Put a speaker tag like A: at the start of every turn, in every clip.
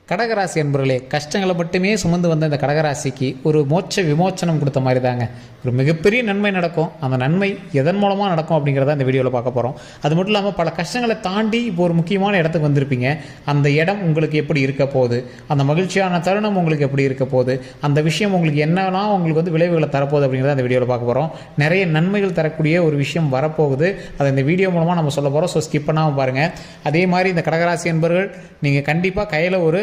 A: கடகராசி என்பவர்களே, கஷ்டங்களை மட்டுமே சுமந்து வந்த இந்த கடகராசிக்கு ஒரு மோட்ச விமோச்சனம் கொடுத்த மாதிரி தாங்க. ஒரு மிகப்பெரிய நன்மை நடக்கும். அந்த நன்மை எதன் மூலமாக நடக்கும் அப்படிங்கிறத இந்த வீடியோவில் பார்க்க போகிறோம். அது மட்டும் இல்லாமல் பல கஷ்டங்களை தாண்டி இப்போ ஒரு முக்கியமான இடத்துக்கு வந்திருப்பீங்க. அந்த இடம் உங்களுக்கு எப்படி இருக்க போகுது, அந்த மகிழ்ச்சியான தருணம் உங்களுக்கு எப்படி இருக்க போகுது, அந்த விஷயம் உங்களுக்கு என்னெல்லாம் உங்களுக்கு வந்து விளைவுகளை தரப்போகுது அப்படிங்கிறத அந்த வீடியோவில் பார்க்க போகிறோம். நிறைய நன்மைகள் தரக்கூடிய ஒரு விஷயம் வரப்போகுது. அதை இந்த வீடியோ மூலமாக நம்ம சொல்ல போகிறோம். ஸோ ஸ்கிப் பண்ணாமல் பாருங்கள். அதே மாதிரி இந்த கடகராசி என்பவர்கள் நீங்கள் கண்டிப்பாக கையில் ஒரு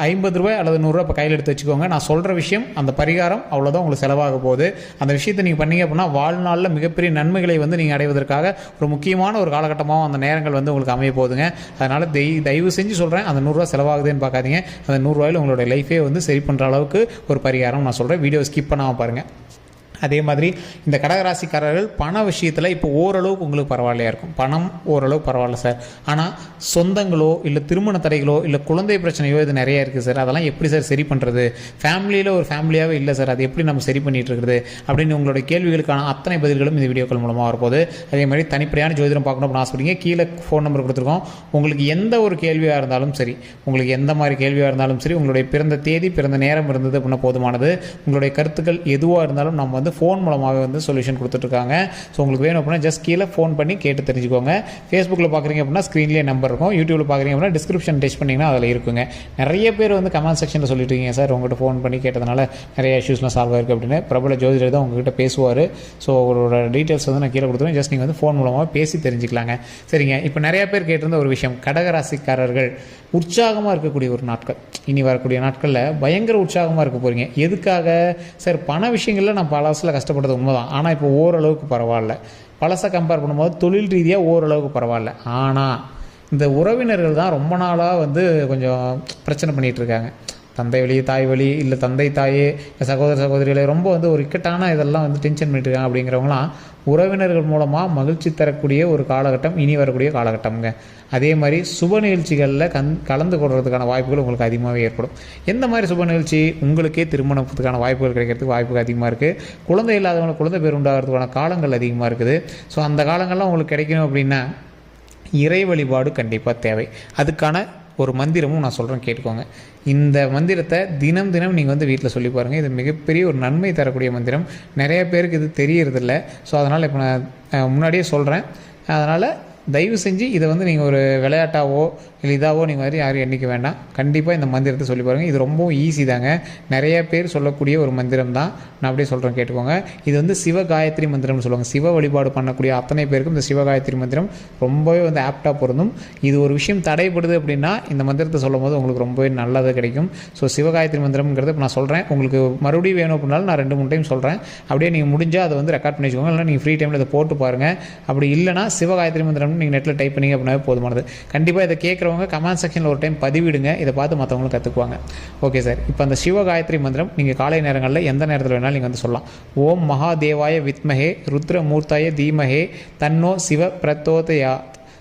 A: 50 ரூபாய் அல்லது 100 ரூபாய் இப்போ கையில் எடுத்து வச்சுக்கோங்க. நான் சொல்கிற விஷயம், அந்த பரிகாரம் அவ்வளோதான் உங்களுக்கு செலவாக போகுது. அந்த விஷயத்தை நீங்கள் பண்ணீங்க அப்படின்னா வாழ்நாளில் மிகப்பெரிய நன்மைகளை வந்து நீங்கள் அடைவதற்காக ஒரு முக்கியமான ஒரு காலகட்டமாகவும் அந்த நேரங்கள் வந்து உங்களுக்கு அமைய போகுதுங்க. அதனால் தயவு செஞ்சு சொல்கிறேன், அந்த 100 ரூபா செலவாகுதுன்னு பார்க்காதீங்க. அந்த 100 ரூபாயில் உங்களோட லைஃபே வந்து சரி பண்ணுற அளவுக்கு ஒரு பரிகாரம் நான் சொல்கிறேன். வீடியோ ஸ்கிப் பண்ணாமல் பாருங்கள். அதே மாதிரி இந்த கடகராசிக்காரர்கள் பண விஷயத்தில் இப்போ ஓரளவுக்கு உங்களுக்கு பரவாயில்லையா இருக்கும். பணம் ஓரளவுக்கு பரவாயில்ல சார், ஆனால் சொந்தங்களோ இல்லை திருமண தடைகளோ இல்லை குழந்தை பிரச்சனையோ இது நிறைய இருக்குது சார். அதெல்லாம் எப்படி சார் சரி பண்ணுறது? ஃபேமிலியில் ஒரு ஃபேமிலியாகவே இல்லை சார், அது எப்படி நம்ம சரி பண்ணிகிட்டு இருக்கிறது அப்படின்னு உங்களுடைய கேள்விகளுக்கான அத்தனை பதில்களும் இந்த வீடியோக்கள் மூலமாக வரப்போகுது. அதே மாதிரி தனிப்படையான ஜோதிடம் பார்க்கணும் அப்படின்னு ஆசைப்படுங்க, கீழே ஃபோன் நம்பர் கொடுத்துருக்கோம். உங்களுக்கு எந்த ஒரு கேள்வியாக இருந்தாலும் சரி, உங்களுக்கு எந்த மாதிரி கேள்வியாக இருந்தாலும் சரி, உங்களுடைய பிறந்த தேதி பிறந்த நேரம் இருந்தது அப்படின்னா போதுமானது. உங்களுடைய கருத்துக்கள் எதுவாக இருந்தாலும் நம்ம வந்து ஃபோன் மூலமாக வந்து சொல்யூஷன் கொடுத்துட்ருக்காங்க. ஸோ உங்களுக்கு வேணும் அப்படின்னா ஜஸ்ட் கீழே ஃபோன் பண்ணி கேட்டு தெரிஞ்சுக்கோங்க. ஃபேஸ்புக்கில் பார்க்குறீங்க அப்படின்னா ஸ்க்ரீன்லேயே நம்பர் இருக்கும். யூடியூப்பில் பார்க்குறீங்க அப்படின்னா டிஸ்கிரிப்ஷன் டச் பண்ணிங்கன்னா அதில் இருக்குங்க. நிறைய பேர் வந்து கமெண்ட் செக்ஷனில் சொல்லிட்டு இருக்கீங்க, சார் உங்கள்கிட்ட ஃபோன் பண்ணி கேட்டதுனால நிறைய இஷ்யூஸ்லாம் சால்வ் ஆயிருக்கு அப்படின்னு. பிரபல ஜோதிடர் தான் உங்ககிட்ட பேசுவார். ஸோ அவரோட டீட்டெயில்ஸ் வந்து நான் கீழே கொடுத்துருவேன். ஜஸ்ட் நீங்கள் வந்து ஃபோன் மூலமாக பேசி தெரிஞ்சுக்கலாங்க. சரிங்க, இப்போ நிறைய பேர் கேட்டிருந்த ஒரு விஷயம், கடகராசிக்காரர்கள் உற்சாகமாக இருக்கக்கூடிய ஒரு நாட்கள், இனி வரக்கூடிய நாட்களில் பயங்கர உற்சாகமாக இருக்க போகிறீங்க. எதுக்காக சார்? பண விஷயங்களில் நான் பல வருஷத்தில் கஷ்டப்பட்டது உண்மைதான், ஆனால் இப்போ ஓரளவுக்கு பரவாயில்ல. பழசை கம்பேர் பண்ணும்போது தொழில் ரீதியாக ஓரளவுக்கு பரவாயில்ல. ஆனால் இந்த உறவினர்கள் தான் ரொம்ப நாளாக வந்து கொஞ்சம் பிரச்சனை பண்ணிகிட்டு இருக்காங்க. தந்தை வழி, தாய் வழி, இல்லை தந்தை தாயே, சகோதர சகோதரிகளை ரொம்ப வந்து ஒரு இக்கட்டான இதெல்லாம் வந்து டென்ஷன் பண்ணிட்டு இருக்காங்க. அப்படிங்கிறவங்களாம் உறவினர்கள் மூலமாக மகிழ்ச்சி தரக்கூடிய ஒரு காலகட்டம் இனி வரக்கூடிய காலகட்டம்ங்க. அதே மாதிரி சுப நிகழ்ச்சிகளில் கலந்து கொள்றதுக்கான வாய்ப்புகள் உங்களுக்கு அதிகமாகவே ஏற்படும். எந்த மாதிரி சுப நிகழ்ச்சி? உங்களுக்கே திருமணத்துக்கான வாய்ப்புகள் கிடைக்கிறதுக்கு வாய்ப்புகள் அதிகமாக இருக்குது. குழந்தை இல்லாதவங்களுக்கு குழந்தை பேர் உண்டாகிறதுக்கான காலங்கள் அதிகமாக இருக்குது. ஸோ அந்த காலங்கள்லாம் உங்களுக்கு கிடைக்கணும் அப்படின்னா இறை வழிபாடு கண்டிப்பாக தேவை. அதுக்கான ஒரு மந்திரமும் நான் சொல்கிறேன், கேட்டுக்கோங்க. இந்த மந்திரத்தை தினம் தினம் நீங்கள் வந்து வீட்டில் சொல்லி பாருங்கள். இது மிகப்பெரிய ஒரு நன்மை தரக்கூடிய மந்திரம். நிறைய பேருக்கு இது தெரியறதில்ல. ஸோ அதனால் இப்போ நான் முன்னாடியே சொல்கிறேன். அதனால் தயவு செஞ்சு இதை வந்து நீங்கள் ஒரு விளையாட்டாவோ இல்லை இதாவோ நீங்கள் மாதிரி யாரும் எண்ணிக்க வேண்டாம். கண்டிப்பாக இந்த மந்திரத்தை சொல்லி பாருங்கள். இது ரொம்பவும் ஈஸி தாங்க. நிறைய பேர் சொல்லக்கூடிய ஒரு மந்திரம் தான். நான் அப்படியே சொல்கிறேன், கேட்டுக்கோங்க. இது வந்து சிவகாயத்ரி மந்திரம்னு சொல்லுவாங்க. சிவ வழிபாடு பண்ணக்கூடிய அத்தனை பேருக்கும் இந்த சிவகாயத்ரி மந்திரம் ரொம்பவே வந்து ஆப்டாக பொருந்தும். இது ஒரு விஷயம் தடைப்படுது அப்படின்னா இந்த மந்திரத்தை சொல்லும் போது உங்களுக்கு ரொம்பவே நல்லது கிடைக்கும். ஸோ சிவகாயத்ரி மந்திரம்ங்கிறது இப்போ நான் சொல்கிறேன். உங்களுக்கு மறுபடியும் வேணும் அப்படின்னாலும் நான் 2-3 டைம் சொல்கிறேன். அப்படியே நீங்கள் முடிஞ்சால் அதை வந்து ரெக்கார்ட் பண்ணி வச்சுக்கோங்க. இல்லை நீங்கள் ஃப்ரீ டைமில் இதை போட்டு பாருங்கள். அப்படி இல்லைனா சிவகாயத்ரி மந்திரம் நீங்கள் நெட்டில் டைப் பண்ணிங்க அப்படின்னா போதுமானது. கண்டிப்பாக இதை கேட்குறவங்க கமெண்ட் செக்ஷனில் ஒரு டைம் பதிவிடுங்க. இதை பார்த்து மற்றவங்களும் கற்றுக்குவாங்க. ஓகே சார், இப்போ அந்த சிவகாயத்ரி மந்திரம் நீங்கள் காலை நேரங்களில் எந்த நேரத்தில் வேணாலும் நீங்கள் வந்து சொல்லலாம். ஓம் மகாதேவாய வித்மஹே ருத்ரமூர்த்தாய தீமஹே தன்னோ சிவ பிரச்சோதயா.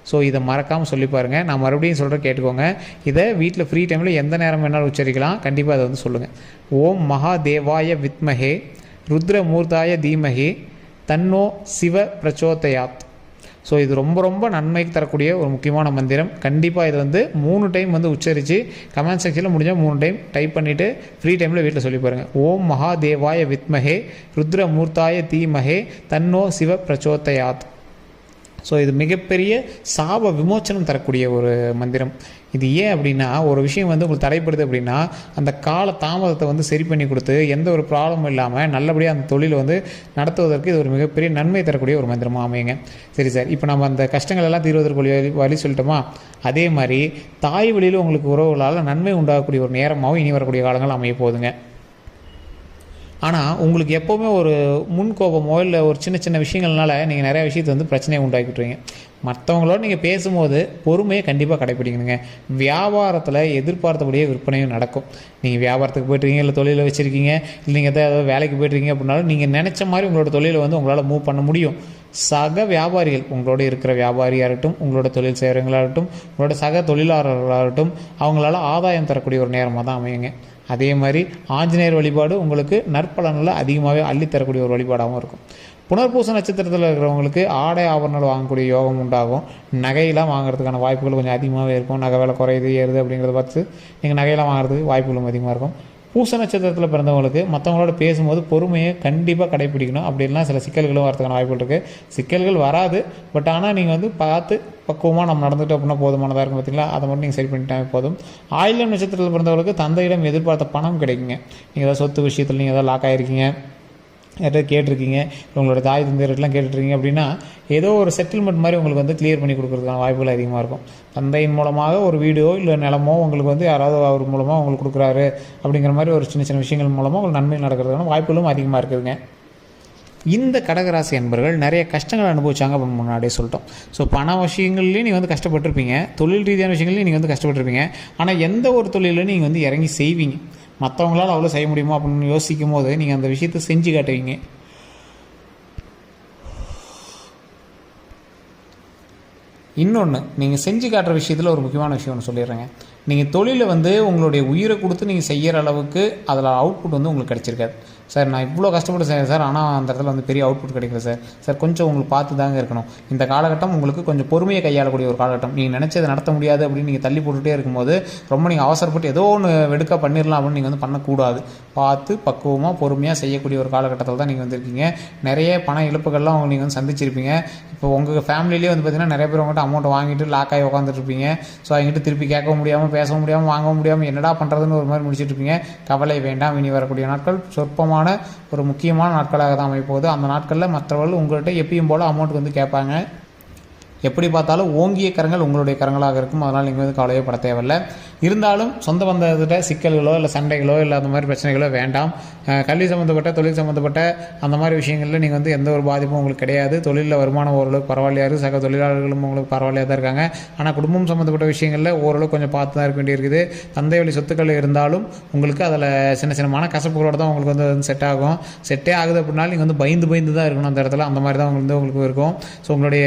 A: ஸோ இதை மறக்காமல் சொல்லி பாருங்கள். நான் மறுபடியும் சொல்கிறேன், கேட்டுக்கோங்க. இதை வீட்டில் ஃப்ரீ டைமில் எந்த நேரம் வேணாலும் உச்சரிக்கலாம். கண்டிப்பாக அதை வந்து சொல்லுங்கள். ஓம் மகாதேவாய வித்மஹே ருத்ரமூர்த்தாய தீமஹே தன்னோ சிவ பிரச்சோதயாத். ஸோ இது ரொம்ப ரொம்ப நன்மைக்கு தரக்கூடிய ஒரு முக்கியமான மந்திரம். கண்டிப்பாக இது வந்து 3 டைம் வந்து உச்சரித்து கமெண்ட் செக்ஷனில் முடிஞ்சால் 3 டைம் டைப் பண்ணிவிட்டு ஃப்ரீ டைமில் வீட்டில் சொல்லி பாருங்கள். ஓம் மகாதேவாய வித்மஹே ருத்ரமூர்த்தாய தீமஹே தன்னோ சிவ பிரச்சோதயாத். ஸோ இது மிகப்பெரிய சாப விமோச்சனம் தரக்கூடிய ஒரு மந்திரம். இது ஏன் அப்படின்னா, ஒரு விஷயம் வந்து உங்களுக்கு தடைப்படுது அப்படின்னா அந்த கால தாமதத்தை வந்து சரி பண்ணி கொடுத்து எந்த ஒரு ப்ராப்ளமும் இல்லாமல் நல்லபடியாக அந்த தொழிலை வந்து நடத்துவதற்கு இது ஒரு மிகப்பெரிய நன்மை தரக்கூடிய ஒரு மந்திரமாக அமையுங்க. சரி சார், இப்போ நம்ம அந்த கஷ்டங்கள் எல்லாம் தீர்வதற்கு வழி சொல்லிட்டோமா? அதே மாதிரி தாய் வழியில் உங்களுக்கு உறவுகளால் நன்மை உண்டாகக்கூடிய ஒரு நேரமாகவும் இனி வரக்கூடிய காலங்கள் அமைய போகுதுங்க. ஆனால் உங்களுக்கு எப்போவுமே ஒரு முன்கோபமோ இல்லை ஒரு சின்ன சின்ன விஷயங்கள்னால நீங்கள் நிறையா விஷயத்தை வந்து பிரச்சனையை உண்டாக்கிட்டுருவீங்க. மற்றவங்களோட நீங்கள் பேசும்போது பொறுமையை கண்டிப்பாக கடைப்பிடிக்கணுங்க. வியாபாரத்தில் எதிர்பார்த்தபடியே விற்பனையும் நடக்கும். நீங்கள் வியாபாரத்துக்கு போய்ட்டுருக்கீங்க, இல்லை தொழிலை வச்சுருக்கீங்க, இல்லை நீங்கள் ஏதாவது வேலைக்கு போய்ட்டுருக்கீங்க அப்படின்னாலும் நீங்கள் நினச்ச மாதிரி உங்களோட தொழிலை வந்து உங்களால் மூவ் பண்ண முடியும். சக வியாபாரிகள், உங்களோட இருக்கிற வியாபாரியாகட்டும், உங்களோட தொழில் செய்கிறவங்களாகட்டும், உங்களோட சக தொழிலாளர்களாகட்டும், அவங்களால ஆதாயம் தரக்கூடிய ஒரு நேரமாக தான் அமையுங்க. அதே மாதிரி ஆஞ்சநேயர் வழிபாடு உங்களுக்கு நற்பலனில் அதிகமாகவே அள்ளித்தரக்கூடிய ஒரு வழிபாடாகவும் இருக்கும். புனர்பூச நட்சத்திரத்தில் இருக்கிறவங்களுக்கு ஆடை ஆபரணங்கள் வாங்கக்கூடிய யோகம் உண்டாகும். நகையெல்லாம் வாங்குறதுக்கான வாய்ப்புகள் கொஞ்சம் அதிகமாகவே இருக்கும். நகை விலை குறையுது ஏறுது அப்படிங்கிறத பார்த்து நீங்கள் நகையெல்லாம் வாங்குறதுக்கு வாய்ப்புகளும் அதிகமாக இருக்கும். பூச நட்சத்திரத்தில் பிறந்தவங்களுக்கு மற்றவங்களோட பேசும்போது பொறுமையை கண்டிப்பாக கடைப்பிடிக்கணும். அப்படி இல்லைனா சில சிக்கல்களும் வரதுக்கான வாய்ப்புகள் இருக்குது. சிக்கல்கள் வராது, பட் ஆனால் நீங்கள் பார்த்து பக்குவமாக நம்ம நடந்துட்டு அப்படின்னா போதுமானதாக இருக்கும். பார்த்திங்களா, அதை மட்டும் நீங்கள் சரி பண்ணிட்டாவே போதும். ஆயில்யம் நட்சத்திரத்தில் பிறந்தவங்களுக்கு தந்தையிடம் எதிர்பார்த்த பணம் கிடைக்குங்க. நீங்கள் ஏதாவது சொத்து விஷயத்தில் நீங்கள் ஏதாவது லாக் ஆகிருக்கீங்க, யார்கிட்ட கேட்டிருக்கீங்க, உங்களோட தாய் தந்தையர்கிட்டலாம் கேட்டுருக்கீங்க அப்படின்னா ஏதோ ஒரு செட்டில்மெண்ட் மாதிரி உங்களுக்கு கிளியர் பண்ணி கொடுக்குறதுக்கான வாய்ப்புகள் அதிகமாக இருக்கும். தந்தையின் மூலமாக ஒரு வீடோ இல்லை நிலமோ உங்களுக்கு யாராவது அவர் மூலமாக உங்களுக்கு கொடுக்குறாரு அப்படிங்கிற மாதிரி ஒரு சின்ன சின்ன விஷயங்கள் மூலமாக உங்களுக்கு நன்மை நடக்கிறதுக்கான வாய்ப்புகளும் அதிகமாக இருக்குதுங்க. இந்த கடகராசி அன்பர்கள் நிறைய கஷ்டங்கள் அனுபவிச்சாங்க அப்படின்னு முன்னாடியே சொல்லிட்டோம். ஸோ பண விஷயங்கள்லேயும் நீங்கள் கஷ்டப்பட்டிருப்பீங்க, தொழில் ரீதியான விஷயங்கள்லையும் நீங்கள் கஷ்டப்பட்டிருப்பீங்க. ஆனால் எந்த ஒரு தொழிலையும் நீங்கள் இறங்கி செய்வீங்க. மற்றவங்களால் அவ்வளோ செய்ய முடியுமா அப்படின்னு யோசிக்கும் போது நீங்கள் அந்த விஷயத்தை செஞ்சு காட்டுவீங்க. இன்னொன்று, நீங்கள் செஞ்சு காட்டுற விஷயத்தில் ஒரு முக்கியமான விஷயம் ஒன்று சொல்லிடுறேங்க. நீங்கள் தொழிலை உங்களுடைய உயிரை கொடுத்து நீங்கள் செய்கிற அளவுக்கு அதில் அவுட்புட் உங்களுக்கு கிடச்சிருக்காது. சார் நான் இவ்வளோ கஷ்டப்பட்டு செய்கிறேன் சார், ஆனால் அந்த இடத்துல பெரிய அவுட்புட் கிடைக்கல சார் கொஞ்சம் உங்களுக்கு பார்த்து தாங்க இருக்கணும். இந்த காலகட்டம் உங்களுக்கு கொஞ்சம் பொறுமையை கையாளக்கூடிய ஒரு காலகட்டம். நீங்கள் நினச்சதை நடத்த முடியாது அப்படின்னு நீங்கள் தள்ளி போட்டுகிட்டே இருக்கும்போது ரொம்ப நீங்கள் அவசரப்பட்டு ஏதோ ஒன்று வெடுக்க பண்ணிடலாம் அப்படின்னு நீங்கள் பண்ணக்கூடாது. பார்த்து பக்குவமாக பொறுமையாக செய்யக்கூடிய ஒரு காலகட்டத்தில் தான் நீங்கள் இருக்கீங்க. நிறைய பண இழப்புகள்லாம் நீங்கள் சந்திச்சிருப்பீங்க. இப்போ உங்கள் ஃபேமிலியிலே பார்த்திங்கன்னா நிறைய பேர் உங்கள்கிட்ட அமௌண்ட்டை வாங்கிட்டு லாக் ஆகி உட்காந்துருப்பீங்க. ஸோ அவங்ககிட்ட திருப்பி கேட்க முடியாமல், பேச முடியாமல், வாங்க முடியாமல் என்னடா பண்ணுறதுன்னு ஒரு மாதிரி முடிச்சுட்டு இருப்பீங்க. கவலை வேண்டாம், இனி வரக்கூடிய நாட்கள் சொற்பமான ஒரு முக்கியமான நாட்களாக தான் அமைப்போகுது. அந்த நாட்களில் மற்றவர்கள் உங்கள்கிட்ட எப்பயும் போல் அமௌண்ட் கேட்பாங்க. எப்படி பார்த்தாலும் ஓங்கிய கரங்கள் உங்களுடைய கரங்களாக இருக்கும். அதனால் நீங்கள் கவலையே பட தேவையில்லை. இருந்தாலும் சொந்த பந்தத்திட்ட சிக்கல்களோ இல்லை சண்டைகளோ இல்லை அந்த மாதிரி பிரச்சனைகளோ வேண்டாம். கல்வி சம்மந்தப்பட்ட, தொழில் சம்மந்தப்பட்ட அந்த மாதிரி விஷயங்களில் நீங்கள் எந்த ஒரு பாதிப்பும் உங்களுக்கு கிடையாது. தொழிலில் வருமானம் ஓரளவுக்கு பரவாயில்லையா இருக்குது, சக தொழிலாளர்களும் உங்களுக்கு பரவாயில்லையாக தான் இருக்காங்க. ஆனால் குடும்பம் சம்மந்தப்பட்ட விஷயங்களில் ஓரளவுக்கு கொஞ்சம் பார்த்து தான் இருக்க வேண்டியிருக்குது. தந்தை வழி சொத்துக்கள் இருந்தாலும் உங்களுக்கு அதில் சின்ன சின்ன மனக்கசப்புகளோடு தான் உங்களுக்கு செட் ஆகும். செட்டே ஆகுது அப்படின்னாலும் நீங்கள் பயந்து தான் இருக்கணும் அந்த இடத்துல. அந்த மாதிரி தான் உங்களுக்கு இருக்கும். ஸோ உங்களுடைய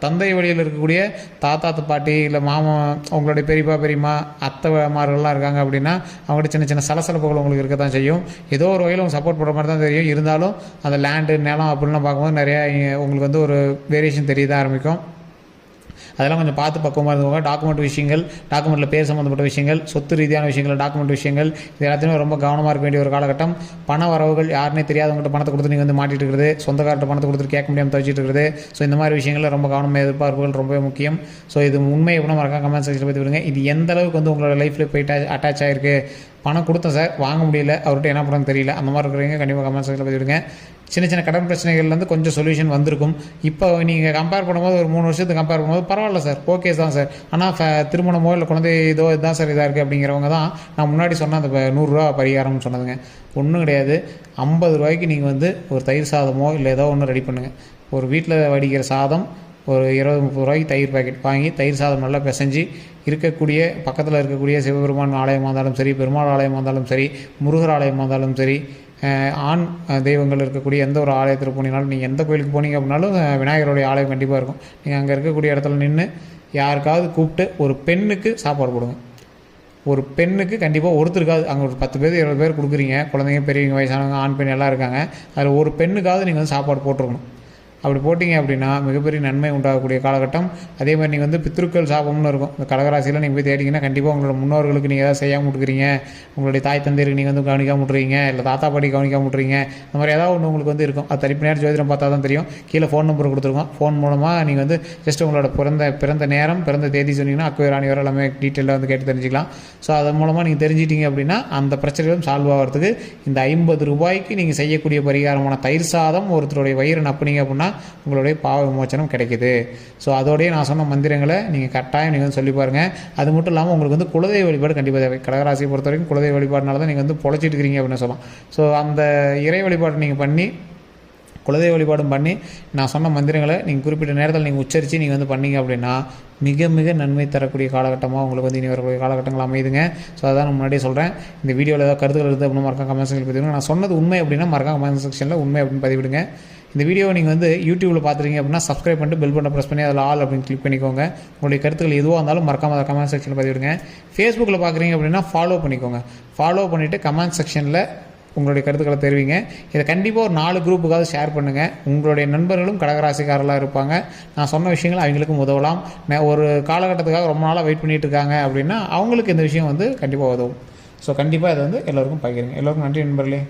A: தந்தை வழியில் இருக்கக்கூடிய தாத்தா பாட்டி இல்லை மாமா, உங்களுடைய பெரியப்பா பெரியம்மா அத்தைமார்கள்லாம் இருக்காங்க அப்படின்னா அவங்கள்ட்ட சின்ன சின்ன சலசலப்புகள் உங்களுக்கு இருக்க தான் செய்யும். ஏதோ ஒரு வகையில் உங்களுக்கு சப்போர்ட் பண்ணுற மாதிரி தான் தெரியும். இருந்தாலும் அந்த லேண்டு நிலம் அப்படின்லாம் பார்க்கும்போது நிறையா உங்களுக்கு ஒரு வேரியேஷன் தெரிய தான் ஆரம்பிக்கும். அதெல்லாம் கொஞ்சம் பார்த்து பக்குவமாக இருந்தவங்க. டாக்குமெண்ட் விஷயங்கள், டாக்குமெண்ட்டில் பேர் சம்மந்தப்பட்ட விஷயங்கள், சொத்து ரீதியான விஷயங்கள், டாக்குமெண்ட் விஷயங்கள், இது எல்லாத்தையுமே ரொம்ப கவனமாக இருக்க வேண்டிய ஒரு காலகட்டம். பண வரவுகள் யாருனே தெரியாதவங்கள்ட்ட பணத்தை கொடுத்து நீங்கள் மாட்டிட்டு இருக்கிறது, சொந்தக்கார்ட்ட பணத்தை கொடுத்துட்டு கேட்க முடியாமல் தவிச்சிட்டு இருக்கிறது. ஸோ இந்த மாதிரி விஷயங்களில் ரொம்ப கவனமாக எதிர்பார்ப்புகள் ரொம்ப முக்கியம். ஸோ இது உண்மை எப்படின்னா மறக்காம கமெண்ட் செக்ஷனில் பற்றி விடுங்க. இது எந்த அளவுக்கு உங்களோட லைஃப்பில் போயிட்டு அட்டாச் ஆகிருக்கு. பணம் கொடுத்தேன் சார், வாங்க முடியல, அவர்கிட்ட என்ன பண்ணணும்னு தெரியல, அந்த மாதிரி இருக்கிறவங்க கண்டிப்பாக கமெண்ட் செக்ஷனில் பதிவிடுங்க. சின்ன சின்ன கடன் பிரச்சனைகள்லேருந்து கொஞ்சம் சொல்யூஷன் வந்திருக்கும். இப்போ நீங்கள் கம்பேர் பண்ணும்போது ஒரு 3 வருஷத்துக்கு கம்பேர் பண்ணும்போது பரவாயில்ல சார், ஓகே தான் சார். ஆனால் திருமணமோ இல்லை குழந்தை இதோ இதுதான் சார் இதாக இருக்குது அப்படிங்கிறவங்க தான் நான் முன்னாடி சொன்ன அந்த 100 ரூபா பரிகாரம்னு சொன்னதுங்க. ஒன்றும் கிடையாது. 50 ரூபாய்க்கு நீங்கள் ஒரு தயிர் சாதமோ இல்லை ஏதோ ஒன்று ரெடி பண்ணுங்கள். ஒரு வீட்டில் வடிக்கிற சாதம் ஒரு 20-30 ரூபாய்க்கு தயிர் பாக்கெட் வாங்கி தயிர் சாதம் நல்லா பிசைஞ்சு இருக்கக்கூடிய பக்கத்தில் இருக்கக்கூடிய சிவபெருமான் ஆலயமாக இருந்தாலும் சரி, பெருமாள் ஆலயமாக இருந்தாலும் சரி, முருகர் ஆலயமாக இருந்தாலும் சரி, ஆண் தெய்வங்கள் இருக்கக்கூடிய எந்த ஒரு ஆலயத்தில் போனீங்கனாலும், நீங்கள் எந்த கோயிலுக்கு போனீங்க அப்படின்னாலும் விநாயகருடைய ஆலயம் கண்டிப்பாக இருக்கும். நீங்கள் அங்கே இருக்கக்கூடிய இடத்துல நின்று யாருக்காவது கூப்பிட்டு ஒரு பெண்ணுக்கு சாப்பாடு கொடுங்க. ஒரு பெண்ணுக்கு கண்டிப்பாக ஒருத்தருக்காவது, அங்கே ஒரு 10 பேர் 20 பேர் கொடுக்குறீங்க, குழந்தைங்க பெரியவங்க வயசானவங்க ஆண் பெண் எல்லாம் இருக்காங்க, அதில் ஒரு பெண்ணுக்காவது நீங்கள் சாப்பாடு போட்டுருக்கணும். அப்படி போட்டிங்க அப்படின்னா மிகப்பெரிய நன்மை உண்டாகக்கூடிய காலகட்டம். அதே மாதிரி நீங்கள் பித்ருக்கள் சாபம்னு இருக்கும். இந்த கடகராசியில் நீங்கள் போய் தேடிங்கன்னா கண்டிப்பாக உங்களோட முன்னோர்களுக்கு நீங்கள் ஏதாவது செய்யாமல் விட்டுக்கிறீங்க, உங்களுடைய தாய் தந்தையருக்கு நீங்கள் கவனிக்காமல் விட்டுறீங்க, இல்லை தாத்தா பாட்டி கவனிக்காமல் விட்டுறீங்க, அந்த மாதிரி ஏதாவது ஒன்று உங்களுக்கு இருக்கும். அது தனிப்படையாக ஜோதிடம் பார்த்தா தான் தெரியும். கீழே ஃபோன் நம்பர் கொடுத்துருக்கோம். ஃபோன் மூலமாக நீங்கள் ஜஸ்ட் உங்களோட பிறந்த நேரம், பிறந்த தேதி சொன்னீங்கன்னா அக்குவேராணி வர எல்லாமே டீட்டெயிலாக கேட்டு தெரிஞ்சுக்கலாம். ஸோ அதன் மூலமாக நீங்கள் தெரிஞ்சிட்டிங்க அப்படின்னா அந்த பிரச்சனைகளும் சால்வ் ஆகிறதுக்கு இந்த 50 ரூபாய்க்கு நீங்கள் செய்யக்கூடிய பரிகாரமான தயிர் சாதம் ஒருத்தருடைய வயிறு நப்புனீங்க அப்படின்னா உங்களுடைய பாவ விமோச்சனம் கிடைக்குது. ஸோ அதோடய நான் சொன்ன மந்திரங்களை நீங்கள் கட்டாயம் நீங்கள் சொல்லி பாருங்கள். அது மட்டும் இல்லாமல் உங்களுக்கு குலதெய்வ வழிபாடு கண்டிப்பாக தேவை. கடகராசியை பொறுத்த வரைக்கும் குலதெய்வ வழிபாடுனால தான் நீங்கள் பொழைச்சிட்டு இருக்கிறீங்க அப்படின்னு சொல்லலாம். ஸோ அந்த இறை வழிபாடு நீங்கள் பண்ணி, குலதெய்வ வழிபாடும் பண்ணி, நான் சொன்ன மந்திரங்களை நீங்கள் குறிப்பிட்ட நேரத்தில் நீங்கள் உச்சரித்து நீங்கள் பண்ணீங்க அப்படின்னா மிக மிக நன்மை தரக்கூடிய காலகட்டமாக உங்களுக்கு இனி வரக்கூடிய காலகட்டங்கள் அமையுதுங்க. ஸோ அதான் நான் முன்னாடியே சொல்கிறேன். இந்த வீடியோவில் ஏதாவது கருத்துக்கள் இருக்குது அப்படின்னு மறக்காம கமெண்ட் செக்ஷனில் பதிவிடுங்க. நான் சொன்னது உண்மை அப்படின்னா மறக்காம கமெண்ட் செக்ஷனில் உண்மை அப்படின்னு பதிவிடுங்க. இந்த வீடியோவை நீங்கள் யூடியூப்பில் பார்த்துருக்கீங்க அப்படின்னா சப்ஸ்கிரைப் பண்ணிட்டு பெல் பட்டனை ப்ரெஸ் பண்ணி அதில் ஆல் அப்படின்னு கிளிக் பண்ணிக்கோங்க. உங்களுடைய கருத்துக்கள் எதுவாக இருந்தாலும் மறக்காம அதை கமெண்ட் செக்ஷனில் பதிவிடுங்க. ஃபேஸ்புக்கில் பார்க்குறீங்க அப்படின்னா ஃபாலோ பண்ணிக்கோங்க. ஃபாலோ பண்ணிவிட்டு கமெண்ட் செக்ஷனில் உங்களுடைய கருத்துக்களை தெரிவிங்க. இதை கண்டிப்பாக ஒரு 4 குரூப்புக்காவது ஷேர் பண்ணுங்கள். உங்களுடைய நண்பர்களும் கடகராசிக்காரர்களாக இருப்பாங்க. நான் சொன்ன விஷயங்கள் அவங்களுக்கும் உதவலாம். ஒரு காலகட்டத்துக்காக ரொம்ப நாளாக வெயிட் பண்ணிகிட்டு இருக்காங்க அப்படின்னா அவங்களுக்கு இந்த விஷயம் வந்து கண்டிப்பாக உதவும். ஸோ கண்டிப்பாக இதை வந்து எல்லோருக்கும் பகிருங்க. எல்லோருக்கும் நன்றி நண்பர்களே.